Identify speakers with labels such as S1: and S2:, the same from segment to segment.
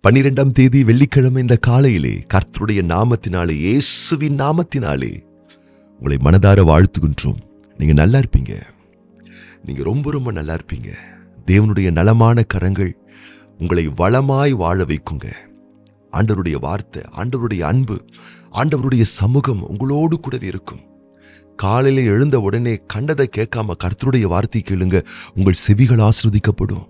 S1: 12ஆம் தேதி வெள்ளிக்கிழமை இந்த காலையிலே கர்த்தருடைய நாமத்தினாலே, இயேசுவின் நாமத்தினாலே உங்களை மனதார வாழ்த்துகின்றோம். நீங்க நல்லா இருப்பீங்க. நீங்க ரொம்ப ரொம்ப நல்லா இருப்பீங்க. தேவனுடைய நலமான கரங்கள் உங்களை வளமாய் வாழ வைக்குங்க. ஆண்டவருடைய வார்த்தை, ஆண்டவருடைய அன்பு, ஆண்டவருடைய சமூகம் உங்களோடு கூடவே இருக்கும். காலையில எழுந்த உடனே கண்டதை கேட்காம கர்த்தருடைய வார்த்தை கேளுங்க, உங்கள் செவிகள் ஆசீர்வதிக்கப்படும்.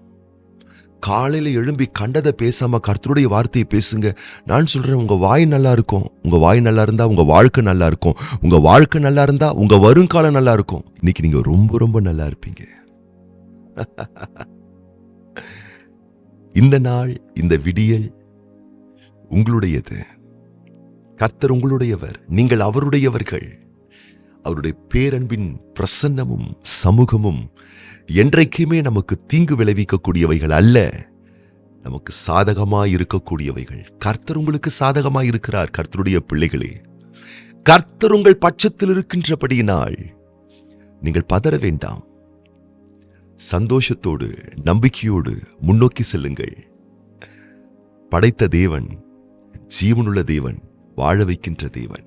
S1: காலையில எழும்பி கண்டதை பேசாம கர்த்தருடைய வார்த்தையை பேசுங்க. நான் சொல்றேன், உங்க வாய் நல்லா இருக்கும். உங்க வாய் நல்லா இருந்தா உங்க வாழ்க்கை நல்லா இருக்கும். உங்க வாழ்க்கை நல்லா இருந்தா உங்க வருங்காலம் நல்லா இருக்கும். இன்னைக்கு நீங்க ரொம்ப ரொம்ப நல்லா இருப்பீங்க. இந்த நாள், இந்த விடியல் உங்களுடையது. கர்த்தர் உங்களுடையவர், நீங்கள் அவருடையவர்கள். அவருடைய பேரன்பின் பிரசன்னமும் சமூகமும் என்றைக்குமே நமக்கு தீங்கு விளைவிக்கக்கூடியவைகள் அல்ல, நமக்கு சாதகமாய் இருக்கக்கூடியவைகள். கர்த்தர் உங்களுக்கு சாதகமாய் இருக்கிறார். கர்த்தருடைய பிள்ளைகளே, கர்த்தர் உங்கள் பட்சத்தில் இருக்கின்றபடியினால் நீங்கள் பதற வேண்டாம். சந்தோஷத்தோடு நம்பிக்கையோடு முன்னோக்கி செல்லுங்கள். படைத்த தேவன், ஜீவனுள்ள தேவன், வாழ வைக்கின்ற தேவன்.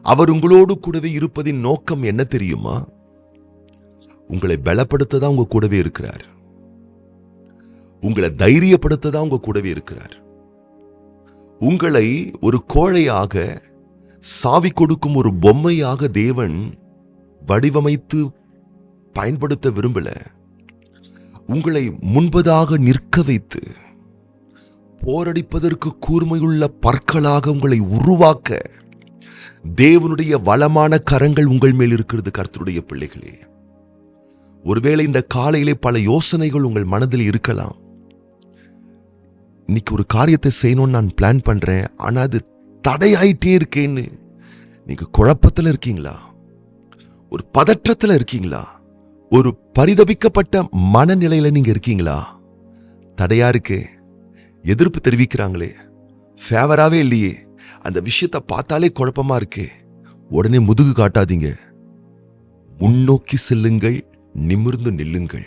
S1: அவர் உங்களோடு கூடவே இருப்பதின் நோக்கம் என்ன தெரியுமா? உங்களை பலப்படுத்ததான் உங்க கூடவே இருக்கிறார். உங்களை தைரியப்படுத்ததான் உங்க கூடவே இருக்கிறார். உங்களை ஒரு கோழையாக, சாவி கொடுக்கும் ஒரு பொம்மையாக தேவன் வடிவமைத்து பயன்படுத்த விரும்பல. உங்களை முன்பதாக நிற்க வைத்து போரடிப்பதற்கு கூர்மையுள்ள பற்களாக உங்களை உருவாக்க தேவனுடைய வளமான கரங்கள் உங்கள் மேல் இருக்கிறது. கர்த்தருடைய பிள்ளைகளே, ஒருவேளை இந்த காலையிலே பல யோசனைகள் உங்கள் மனதில் இருக்கலாம். இன்னைக்கு ஒரு காரியத்தை செய்யணும்னு நான் பிளான் பண்றேன், ஆனா அது தடையாயிட்டே இருக்கேன்னு நீங்க குழப்பத்துல இருக்கீங்களா? ஒரு பதற்றத்துல இருக்கீங்களா? ஒரு பரிதபிக்கப்பட்ட மனநிலையில நீங்க இருக்கீங்களா? தடையா இருக்கே, எதிர்ப்பு தெரிவிக்கிறாங்களே, ஃபேவராவே இல்லையே, அந்த விஷயத்தை பார்த்தாலே குழப்பமா இருக்கே. உடனே முதுகு காட்டாதீங்க. முன்னோக்கி செல்லுங்கள், நிமிர்ந்து நில்லுங்கள்.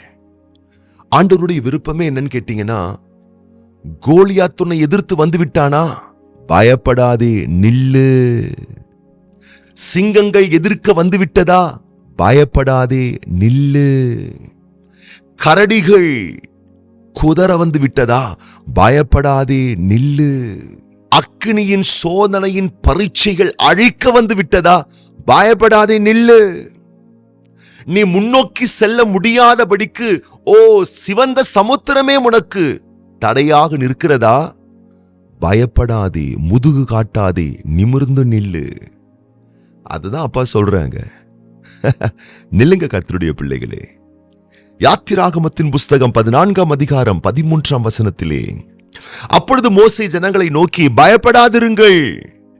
S1: ஆண்டவருடைய விருப்பமே என்னன்னு கேட்டீங்கன்னா, கோலியாத் உன்னை எதிர்த்து வந்து விட்டானா, பயப்படாதே, நில்லு. சிங்கங்கள் எதிர்க்க வந்து விட்டதா, பயப்படாதே, நில்லு. கரடிகள் குதற வந்து விட்டதா, பயப்படாதே, நில்லு. அக்கினியின் சோதனையின் பரீட்சைகள் அழிக்க வந்து விட்டதா, பயப்படாதே, நில்லு. நீ முன்னோக்கி செல்ல முடியாதபடிக்கு சிவந்த சமுத்திரமே உனக்கு தடையாக நிற்கிறதா, பயப்படாதே, முதுகு காட்டாதே, நிமிர்ந்து நில்லு. அதுதான் அப்பா சொல்றாங்க. நில்லுங்க கர்த்தருடைய பிள்ளைகளே. யாத்திராகமத்தின் புஸ்தகம் 14ஆம் அதிகாரம் 13ஆம் வசனத்திலே, அப்பொழுது மோசே ஜனங்களை நோக்கி, பயப்படாதிருங்கள்,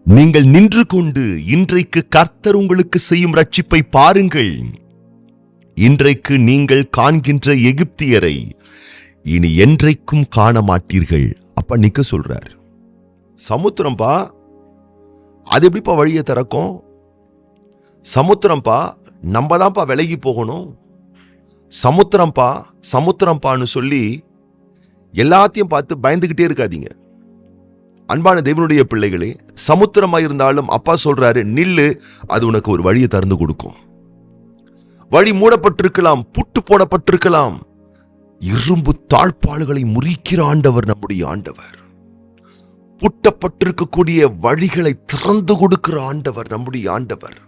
S1: நீங்கள் நின்று கொண்டு இன்றைக்கு கர்த்தர் உங்களுக்கு செய்யும் ரட்சிப்பை பாருங்கள். இன்றைக்கு நீங்கள் காண்கின்ற எகிப்தியரை இனி என்றைக்கும் காண மாட்டீர்கள். அப்ப நிக்க சொல்றார். சமுத்திரம்பா, அது எப்படிப்பா வழியை திறக்கும்? சமுத்திரம்பா, நம்ம தான்ப்பா விலகி போகணும். சமுத்திரம்பா சமுத்திரம்பான்னு சொல்லி எல்லாத்தையும் பார்த்து பயந்துகிட்டே இருக்காதீங்க. அன்பான தேவனுடைய பிள்ளைகளே, சமுத்திரமா இருந்தாலும் அப்பா சொல்றாரு, நில்லு, அது உனக்கு ஒரு வழியை திறந்து கொடுக்கும். வழி மூடப்பட்டிருக்கலாம், பூட்டு போடப்பட்டிருக்கலாம். இரும்பு தாழ்பாள்களை முறிக்கிற ஆண்டவர் நம்முடைய ஆண்டவர். பூட்டப்பட்டிருக்கக்கூடிய வழிகளை திறந்து கொடுக்கிற ஆண்டவர் நம்முடைய ஆண்டவர்.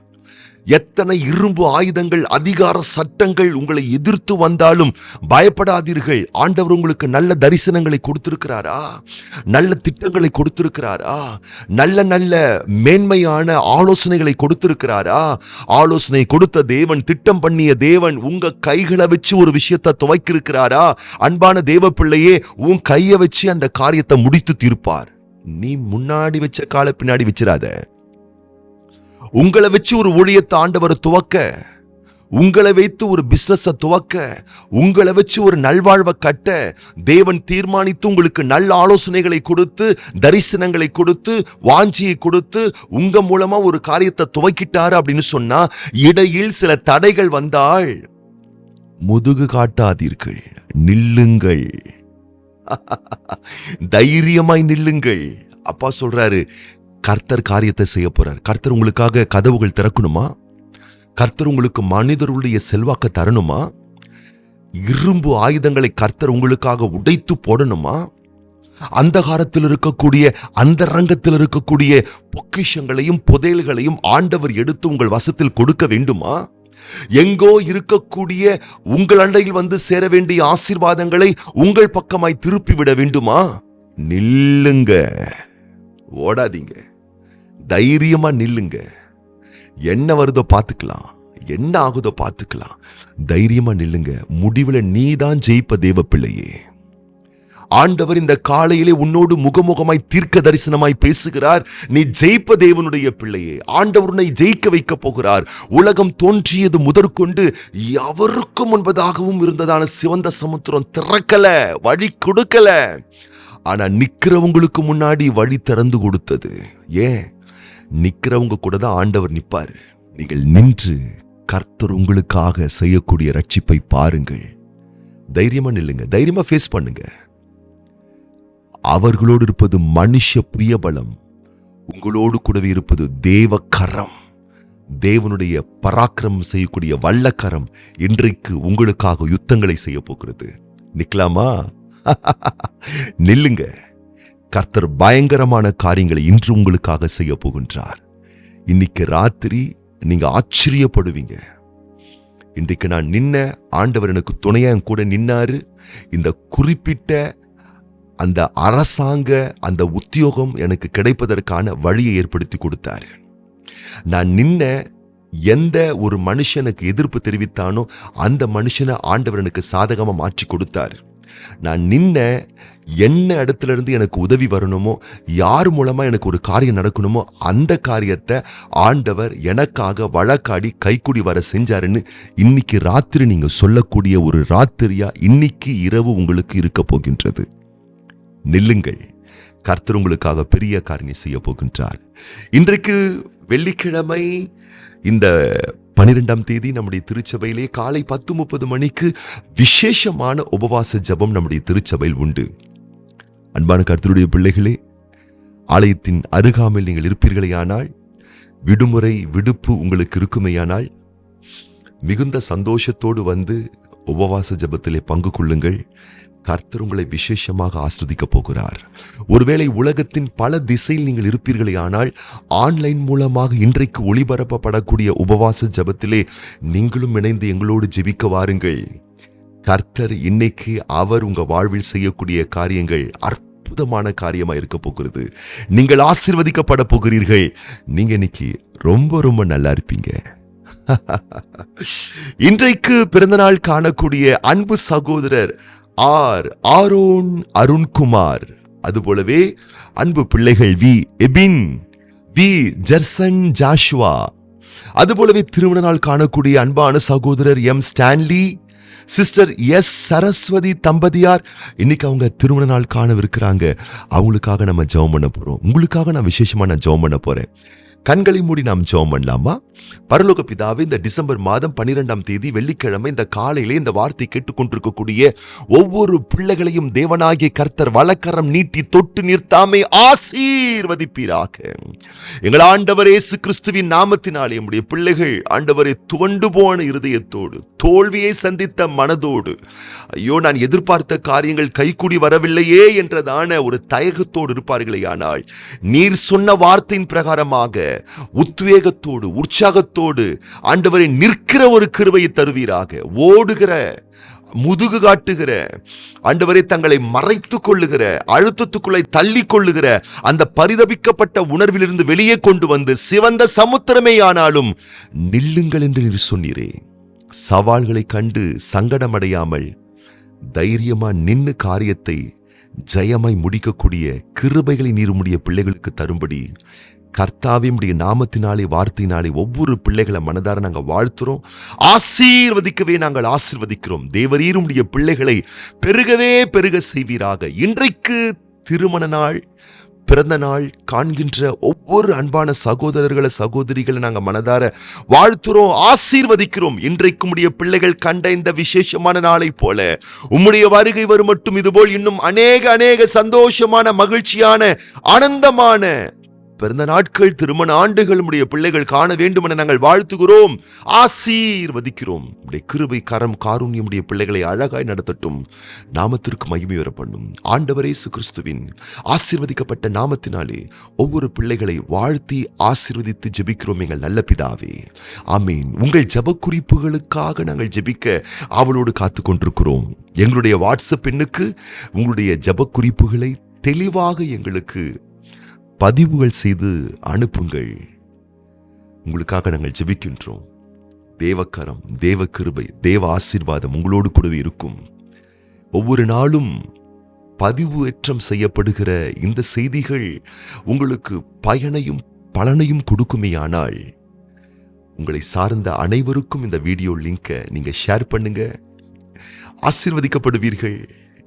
S1: எத்தனை இரும்பு ஆயுதங்கள், அதிகார சட்டங்கள் உங்களை எதிர்த்து வந்தாலும் பயப்படாதீர்கள். ஆண்டவர் உங்களுக்கு நல்ல தரிசனங்களை கொடுத்திருக்கிறாரா, நல்ல திட்டங்களை கொடுத்திருக்கிறாரா, நல்ல நல்ல மேன்மையான ஆலோசனைகளை கொடுத்திருக்கிறாரா. ஆலோசனை கொடுத்த தேவன், திட்டம் பண்ணிய தேவன் உங்க கைகளை வச்சு ஒரு விஷயத்தை துவைக்கிருக்கிறாரா? அன்பான தேவ பிள்ளையே, உன் கையை வச்சு அந்த காரியத்தை முடித்து தீர்ப்பார். நீ முன்னாடி வச்ச காலை பின்னாடி வச்சிடாத. உங்களை வச்சு ஒரு ஊழியத்தை ஆண்டவர் துவக்க, உங்களை வைத்து ஒரு பிசினஸை துவக்க, உங்களை வச்சு ஒரு நல்வாழ்வை கட்ட தேவன் தீர்மானித்து உங்களுக்கு நல்ல ஆலோசனைகளை கொடுத்து, தரிசனங்களை கொடுத்து, வாஞ்சியை கொடுத்து உங்க மூலமா ஒரு காரியத்தை துவக்கிட்டாரு அப்படின்னு சொன்னா, இடையில் சில தடைகள் வந்தால் முதுகு காட்டாதீர்கள், நில்லுங்கள். தைரியமாய் நில்லுங்கள். அப்பா சொல்றாரு, கர்த்தர் காரியத்தை செய்ய போறார். கர்த்தர் உங்களுக்காக கதவுகள் திறக்கணுமா? கர்த்தர் உங்களுக்கு மனிதருடைய செல்வாக்க தரணுமா? இரும்பு ஆயுதங்களை கர்த்தர் உங்களுக்காக உடைத்து போடணுமா? அந்தகாரத்தில் இருக்கக்கூடிய, அந்த ரங்கத்தில் இருக்கக்கூடிய பொக்கிஷங்களையும் புதையல்களையும் ஆண்டவர் எடுத்து உங்கள் வசத்தில் கொடுக்க வேண்டுமா? எங்கோ இருக்கக்கூடிய உங்கள் அண்டையில் வந்து சேர வேண்டிய ஆசீர்வாதங்களை உங்கள் பக்கமாய் திருப்பி விட வேண்டுமா? நில்லுங்க, ஓடாதீங்க, தைரியமா நில்லுங்க. என்ன வருதோ பார்த்துக்கலாம், என்ன ஆகுதோ பார்த்துக்கலாம். தைரியமா நில்லுங்க. முடிவுல நீதான் ஜெயிப்ப தேவ பிள்ளையே. ஆண்டவர் இந்த காலையிலே உன்னோடு முகமுகமாய் தீர்க்க தரிசனமாய் பேசுகிறார். நீ ஜெயிப்ப தேவனுடைய பிள்ளையே. ஆண்டவர் உன்னை ஜெயிக்க வைக்க போகிறார். உலகம் தோன்றியது முதற்கொண்டு எவருக்கும் முன்பதாகவும் இருந்ததான சிவந்த சமுத்திரம் திறக்கல, வழி கொடுக்கல. ஆனா நிக்கிறவங்களுக்கு முன்னாடி வழி திறந்து கொடுத்தது. ஏன்? நிக்கிறவங்க கூட தான் ஆண்டவர் நிப்பாரு. நீங்கள் நின்று கர்த்தர் உங்களுக்காக செய்யக்கூடிய ரட்சிப்பை பாருங்கள். தைரியமா நில்லுங்க, தைரியமா ஃபேஸ் பண்ணுங்க. அவர்களோடு இருப்பது மனுஷ புயபலம், உங்களோடு கூடவே இருப்பது தேவ கரம், தேவனுடைய பராக்கிரமம் செய்யக்கூடிய வல்லக்கரம் இன்றைக்கு உங்களுக்காக யுத்தங்களை செய்ய போகிறது. நிக்கலாமா? நில்லுங்க. கர்த்தர் பயங்கரமான காரியங்களை இன்று உங்களுக்காக செய்ய போகின்றார். இன்னைக்கு ராத்திரி நீங்க ஆச்சரியப்படுவீங்க. இன்றைக்கு நான் நின்ன ஆண்டவர் எனக்கு துணையா என் கூட நின்னாரு. இந்த குறிப்பிட்ட அந்த அரசாங்க அந்த உத்தியோகம் எனக்கு கிடைப்பதற்கான வழியை ஏற்படுத்தி கொடுத்தாரு. நான் நின்ன எந்த ஒரு மனுஷனுக்கு எதிர்ப்பு தெரிவித்தானோ அந்த மனுஷனை ஆண்டவர் எனக்கு சாதகமா மாற்றி கொடுத்தாரு. நான் நின்ன என்ன இடத்துல இருந்து எனக்கு உதவி வரணுமோ, யார் மூலமா எனக்கு ஒரு காரியம் நடக்கணுமோ அந்த காரியத்தை ஆண்டவர் எனக்காக வழக்காடி கைக்குடி வர செஞ்சாருன்னு இன்னைக்கு ராத்திரி நீங்க சொல்லக்கூடிய ஒரு ராத்திரியா இன்னைக்கு இரவு உங்களுக்கு இருக்க போகின்றது. நில்லுங்கள். கர்த்தர் உங்களுக்காக பெரிய காரியம் செய்ய போகின்றார். இன்றைக்கு வெள்ளிக்கிழமை, இந்த 12ஆம் தேதி நம்முடைய திருச்சபையிலே காலை 10:30 மணிக்கு விசேஷமான உபவாச ஜெபம் நம்முடைய திருச்சபையில் உண்டு. அன்பான கர்த்தருடைய பிள்ளைகளே, ஆலயத்தின் அருகாமையில் நீங்கள் இருப்பீர்களேயானால், விடுமுறை விடுப்பு உங்களுக்கு இருக்குமேயானால் மிகுந்த சந்தோஷத்தோடு வந்து உபவாச ஜெபத்திலே பங்கு கொள்ளுங்கள். கர்த்தர் உங்களை விசேஷமாக ஆஸ்வதிக்க போகிறார். ஒருவேளை உலகத்தின் பல திசையில் நீங்கள் இருப்பீர்களேயானால், ஆன்லைன் மூலமாக இன்றைக்கு ஒளிபரப்பப்படக்கூடிய உபவாச ஜெபத்திலே நீங்களும் இணைந்து எங்களோடு ஜெபிக்க வாருங்கள். கர்த்தர் இன்னைக்கு அவர் உங்க வாழ்வில் செய்யக்கூடிய காரியங்கள் அற்புதமான காரியமா இருக்க போகிறது. நீங்கள் ஆசீர்வதிக்கப்பட போகிறீர்கள். நீங்க இன்னைக்கு ரொம்ப ரொம்ப நல்லா இருப்பீங்க. இன்றைக்கு பிறந்தநாள் காணக்கூடிய அன்பு சகோதரர் ஆரோன் அருண்குமார், அதுபோலவே அன்பு பிள்ளைகள் V Ebin, V Jerson Joshua, அதுபோலவே திருமண நாள் காணக்கூடிய அன்பான சகோதரர் M Stanley, sister S Saraswathi தம்பதியார் இன்னைக்கு அவங்க திருமண நாள் காணவிருக்கிறாங்க. அவங்களுக்காக நம்ம ஜெபம் பண்ண போறோம். உங்களுக்காக நான் விசேஷமா நான் ஜெபம் பண்ண போறேன். கண்களை மூடி நாம் ஜெபம் பண்ணலாமா? பரலோக பிதாவே, இந்த டிசம்பர் மாதம் 12ஆம் தேதி வெள்ளிக்கிழமை இந்த காலையிலே இந்த வார்த்தை கேட்டுக்கொண்டிருக்கக்கூடிய ஒவ்வொரு பிள்ளைகளையும் தேவனாகிய கர்த்தர் வலக்கரம் நீட்டி தொட்டு நிறுத்தாமே ஆசீர்வதிப்பீராக. எங்கள் ஆண்டவர் இயேசு கிறிஸ்துவின் நாமத்தினாலே நம்முடைய பிள்ளைகள் ஆண்டவரை துவண்டு போன இருதயத்தோடு, தோல்வியை சந்தித்த மனதோடு, ஐயோ நான் எதிர்பார்த்த காரியங்கள் கைக்கூடி வரவில்லையே என்றதான ஒரு தயக்கத்தோடு இருப்பார்களே, ஆனால் நீர் சொன்ன வார்த்தையின் பிரகாரமாக உத்வேகத்தோடு உற்சாகத்தோடு ஆண்டவரை நிற்கிற ஒரு கிருபையை தருவீராக. ஓடுகிற, முதுகு காட்டுகிற, ஆண்டவரை தங்களை மறைத்துக் கொள்ளுகிற, அழுத்தத்துக்குள்ளே தள்ளி கொள்ளுகிற அந்த பரிதபிக்கப்பட்ட உணர்விலிருந்து வெளியே கொண்டு வந்து சிவந்த சமுத்திரமே ஆனாலும் நில்லுங்கள் என்று நீர் சொன்னீரே. சவால்களை கண்டு சங்கடமடையாமல் தைரியமா நின்னு காரியத்தை ஜெயமாய் முடிக்கக்கூடிய கிருபைகளை நீர் உம்முடைய பிள்ளைகளுக்கு தரும்படி கர்த்தாவே உம்முடைய நாமத்தினாலே வார்த்தையினாலே ஒவ்வொரு பிள்ளைகளை மனதார நாங்கள் வாழ்த்துறோம். ஆசீர்வதிக்கவே நாங்கள் ஆசீர்வதிக்கிறோம். தேவரீர் உம்முடைய பிள்ளைகளை பெருகவே பெருக செய்வீராக. இன்றைக்கு திருமண நாள் பிறந்த நாள் காண்கின்ற ஒவ்வொரு அன்பான சகோதரர்களை சகோதரிகளை நாங்க மனதார வாழ்த்துறோம், ஆசீர்வதிக்கிறோம். இன்றைக்கு உம்முடைய பிள்ளைகள் கண்ட இந்த விசேஷமான நாளை போல உம்முடைய வருகை வரும் மட்டும் இதுபோல் இன்னும் அநேக சந்தோஷமான மகிழ்ச்சியான ஆனந்தமான பிறந்த நாட்கள், திருமண ஆண்டுகள் உம்முடைய பிள்ளைகள் காண வேண்டும் என நாங்கள் வாழ்த்துகிறோம், ஆசீர்வதிக்கிறோம். உம்முடைய கிருபை கரம் காருண்யம் உடைய பிள்ளைகளை அழகாய் நடத்தட்டும். நாமத்திற்கு மகிமை வர பண்ணும். ஆண்டவர் இயேசு கிறிஸ்துவின் ஆசீர்வதிக்கப்பட்ட நாமத்தினாலே ஒவ்வொரு பிள்ளைகளை வாழ்த்தி ஆசீர்வதித்து ஜெபிக்கிறோம் எங்கள் நல்ல பிதாவே, ஆமீன். உங்கள் ஜெப குறிப்புகளுக்காக நாங்கள் ஜெபிக்க அவளோடு காத்து கொண்டிருக்கிறோம். எங்களுடைய வாட்ஸ்அப் எண்ணுக்கு உங்களுடைய ஜெப குறிப்புகளை தெளிவாக எங்களுக்கு பதிவுகள் செய்து அனுப்புங்கள். உங்களுக்காக நாங்கள் ஜெபிக்கின்றோம். தேவக்கரம், தேவ கிருபை, தேவ ஆசீர்வாதம் உங்களோடு கூடவே இருக்கும். ஒவ்வொரு நாளும் பதிவேற்றம் செய்யப்படுகிற இந்த செய்திகள் உங்களுக்கு பயனையும் பலனையும் கொடுக்குமேயானால் உங்களை சார்ந்த அனைவருக்கும் இந்த வீடியோ லிங்கை நீங்க ஷேர் பண்ணுங்க. ஆசீர்வதிக்கப்படுவீர்கள்.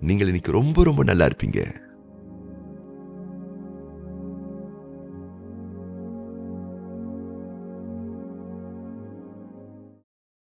S1: நீங்கள் இன்னைக்கு ரொம்ப நல்லா இருப்பீங்க.